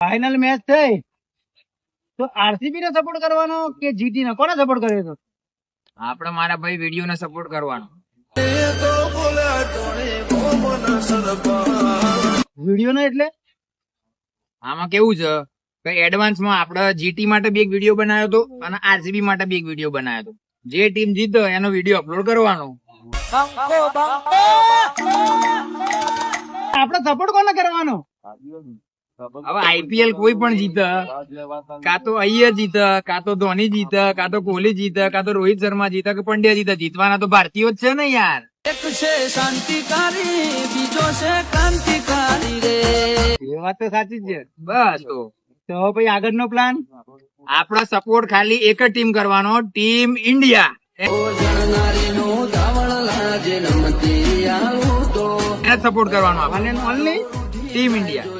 Final match થઈ તો RCB ને સપોર્ટ કરવાનો કે જીટી ને? કોને સપોર્ટ કર્યો હતો? આપણે મારા ભાઈ વિડીયો ને સપોર્ટ કરવાનો. વિડીયો ને એટલે આમાં કેવું છે કે એડવાન્સ માં આપણે જીટી માટે બી એક વિડીયો બનાવ્યો હતો અને આરસીબી માટે બી એક વિડીયો બનાવ્યો હતો. જે ટીમ જીતે એનો વિડીયો અપલોડ કરવાનો. આપણે સપોર્ટ કોને કરવાનો? હવે આઈપીએલ કોઈ પણ જીતે, કાં તો અય્યર જીતે, કાં તો ધોની જીતે, કાં તો કોહલી જીતે, કાં તો રોહિત શર્મા જીતે કે પંડ્યા જીતે, જીતવાના તો ભારતીયો જ છે ને યાર. એક છે શાંતિકારી, બીજો છે ક્રાંતિકારી રે. એ વાત તો સાચી જ છે. બસ તો પછી આગળનો પ્લાન આપણા સપોર્ટ ખાલી એક જ ટીમ કરવાનો, ટીમ ઇન્ડિયા. એને સપોર્ટ કરવાનો આપણે, અને ઓનલી ટીમ ઇન્ડિયા.